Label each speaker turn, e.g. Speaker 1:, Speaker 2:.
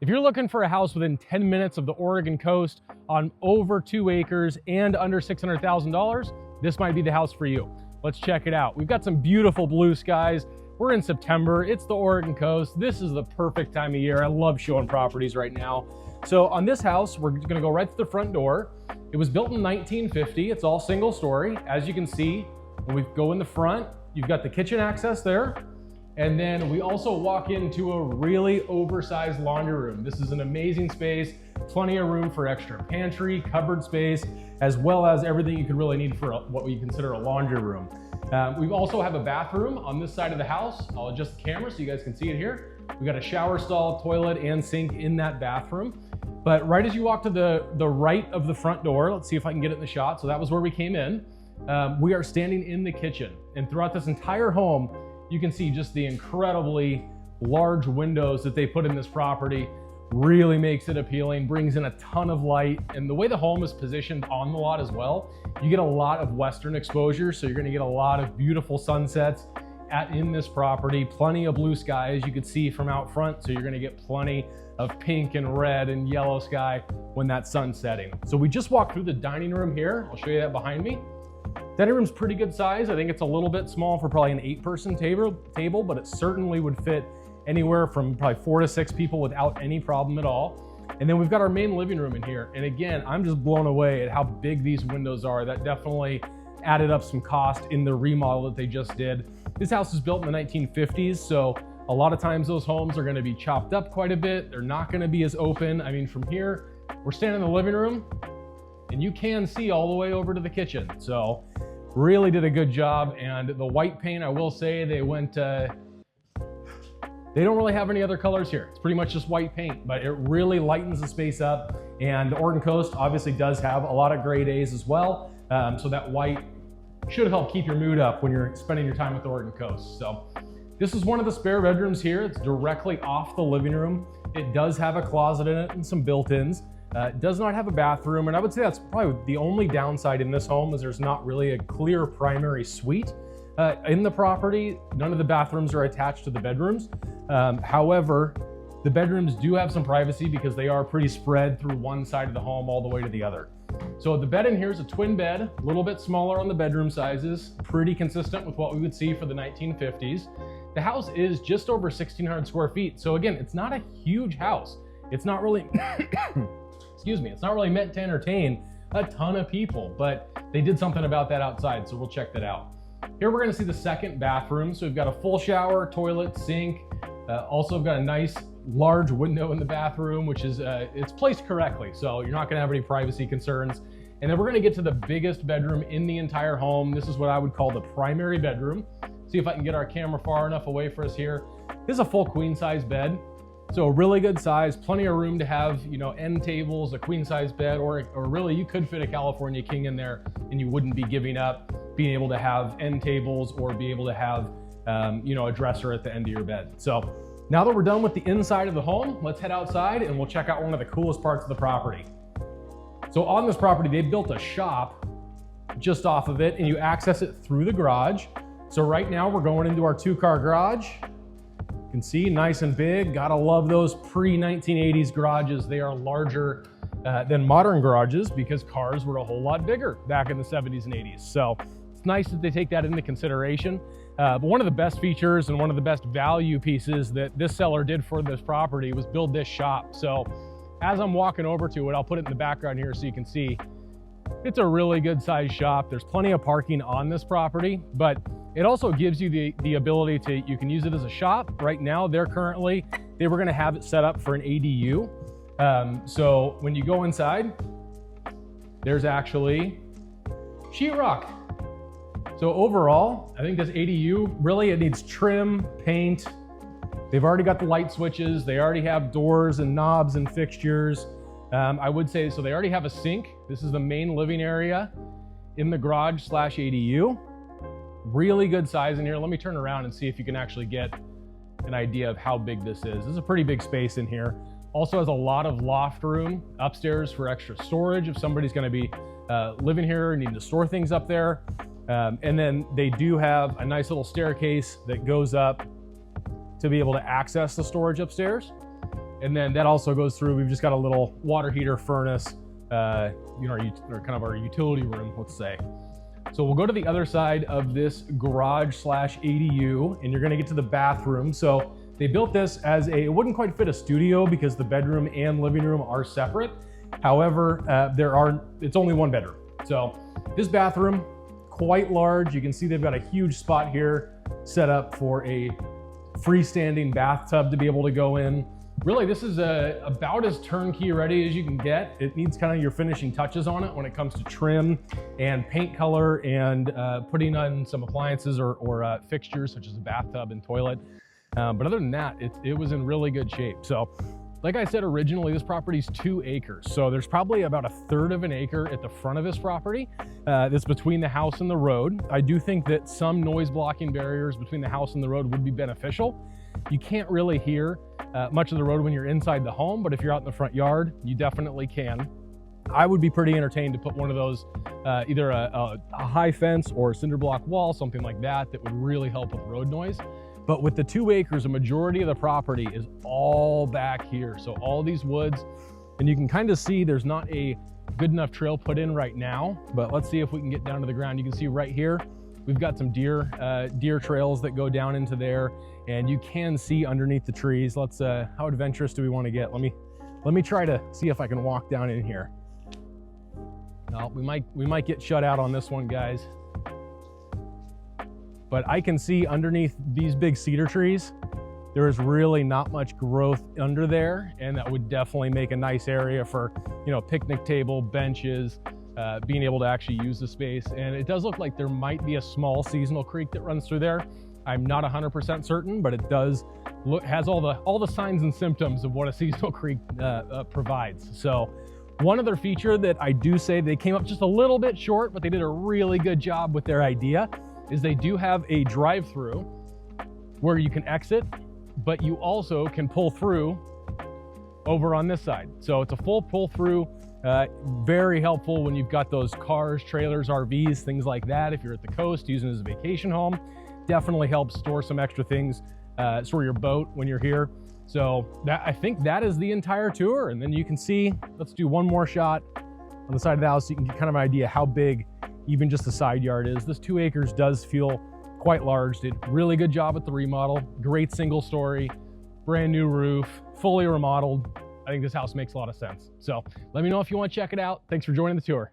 Speaker 1: If you're looking for a house within 10 minutes of the Oregon coast on over 2 acres and under $600,000, this might be the house for you. Let's check it out. We've got some beautiful blue skies. We're in September, it's the Oregon coast. This is the perfect time of year. I love showing properties right now. So on this house, we're gonna go right to the front door. It was built in 1950, it's all single story. As you can see, when we go in the front, you've got the kitchen access there. And then we also walk into a really oversized laundry room. This is an amazing space, plenty of room for extra pantry, cupboard space, as well as everything you could really need for what we consider a laundry room. We also have a bathroom on this side of the house. I'll adjust the camera so you guys can see it here. We've got a shower stall, toilet, and sink in that bathroom. But right as you walk to the right of the front door, let's see if I can get it in the shot. So that was where we came in. We are standing in the kitchen. And throughout this entire home, you can see just the incredibly large windows that they put in this property. Really makes it appealing, brings in a ton of light. And the way the home is positioned on the lot as well, you get a lot of western exposure. So you're gonna get a lot of beautiful sunsets in this property, plenty of blue skies you can see from out front. So you're gonna get plenty of pink and red and yellow sky when that sun's setting. So we just walked through the dining room here. I'll show you that behind me. Dining room's pretty good size. I think it's a little bit small for probably an 8-person table, but it certainly would fit anywhere from probably 4 to 6 people without any problem at all. And then we've got our main living room in here. And again, I'm just blown away at how big these windows are. That definitely added up some cost in the remodel that they just did. This house was built in the 1950s, so a lot of times those homes are gonna be chopped up quite a bit. They're not gonna be as open. I mean, from here, we're standing in the living room, and you can see all the way over to the kitchen. So really did a good job. And the white paint, I will say they went, they don't really have any other colors here. It's pretty much just white paint, but it really lightens the space up. And the Oregon coast obviously does have a lot of gray days as well. So that white should help keep your mood up when you're spending your time with the Oregon coast. So this is one of the spare bedrooms here. It's directly off the living room. It does have a closet in it and some built-ins. It does not have a bathroom, and I would say that's probably the only downside in this home is there's not really a clear primary suite in the property. None of the bathrooms are attached to the bedrooms. However, the bedrooms do have some privacy because they are pretty spread through one side of the home all the way to the other. So the bed in here is a twin bed, a little bit smaller on the bedroom sizes, pretty consistent with what we would see for the 1950s. The house is just over 1,600 square feet. So again, it's not a huge house. It's not really, excuse me, it's not really meant to entertain a ton of people, but they did something about that outside, so we'll check that out. Here we're gonna see the second bathroom. So we've got a full shower, toilet, sink. Also got a nice large window in the bathroom, which is, it's placed correctly, so you're not gonna have any privacy concerns. And then we're gonna get to the biggest bedroom in the entire home. This is what I would call the primary bedroom. See if I can get our camera far enough away for us here. This is a full queen size bed. So a really good size, plenty of room to have, you know, end tables, a queen size bed, or really you could fit a California king in there and you wouldn't be giving up being able to have end tables or be able to have, you know, a dresser at the end of your bed. So now that we're done with the inside of the home, let's head outside and we'll check out one of the coolest parts of the property. So on this property, they built a shop just off of it and you access it through the garage. So right now we're going into our 2-car garage. You can see nice and big. Gotta love those pre-1980s garages. They are larger than modern garages because cars were a whole lot bigger back in the 70s and 80s. So it's nice that they take that into consideration. But one of the best features and one of the best value pieces that this seller did for this property was build this shop. So as I'm walking over to it, I'll put it in the background here so you can see. It's a really good sized shop. There's plenty of parking on this property, but it also gives you the ability to, you can use it as a shop. Right now, they were gonna have it set up for an ADU. So when you go inside, there's actually sheetrock. So overall, I think this ADU, really it needs trim, paint. They've already got the light switches. They already have doors and knobs and fixtures. I would say, so they already have a sink. This is the main living area in the garage / ADU. Really good size in here. Let me turn around and see if you can actually get an idea of how big this is. This is a pretty big space in here. Also has a lot of loft room upstairs for extra storage if somebody's gonna be living here and needing to store things up there. And then they do have a nice little staircase that goes up to be able to access the storage upstairs. And then that also goes through, we've just got a little water heater furnace, you know, or kind of our utility room, let's say. So we'll go to the other side of this garage slash ADU, and you're gonna get to the bathroom. So they built this as it wouldn't quite fit a studio because the bedroom and living room are separate. However, it's only one bedroom. So this bathroom, quite large. You can see they've got a huge spot here set up for a freestanding bathtub to be able to go in. Really, this is about as turnkey ready as you can get. It needs kind of your finishing touches on it when it comes to trim and paint color and putting on some appliances or fixtures such as a bathtub and toilet. But other than that, it was in really good shape. So like I said, originally this property is 2 acres. So there's probably about 1/3 of an acre at the front of this property that's between the house and the road. I do think that some noise blocking barriers between the house and the road would be beneficial. You can't really hear much of the road when you're inside the home, but if you're out in the front yard, you definitely can. I would be pretty entertained to put one of those, either a high fence or a cinder block wall, something like that would really help with road noise. But with the 2 acres, a majority of the property is all back here. So all these woods, and you can kind of see there's not a good enough trail put in right now, but let's see if we can get down to the ground. You can see right here, we've got some deer trails that go down into there, and you can see underneath the trees. Let's, how adventurous do we want to get? Let me try to see if I can walk down in here. No, we might get shut out on this one, guys. But I can see underneath these big cedar trees, there is really not much growth under there, and that would definitely make a nice area for, you know, picnic table, benches, being able to actually use the space. And it does look like there might be a small seasonal creek that runs through there. I'm not 100% certain, but it does has all the signs and symptoms of what a seasonal creek provides. So one other feature that I do say they came up just a little bit short, but they did a really good job with their idea, is they do have a drive-through where you can exit, but you also can pull through over on this side. So it's a full pull through, very helpful when you've got those cars, trailers, RVs, things like that. If you're at the coast using it as a vacation home, definitely helps store some extra things, store your boat when you're here. So I think that is the entire tour. And then you can see, let's do one more shot on the side of the house so you can get kind of an idea how big even just the side yard is. This 2 acres does feel quite large. Did really good job at the remodel. Great single story, brand new roof, fully remodeled. I think this house makes a lot of sense. So let me know if you want to check it out. Thanks for joining the tour.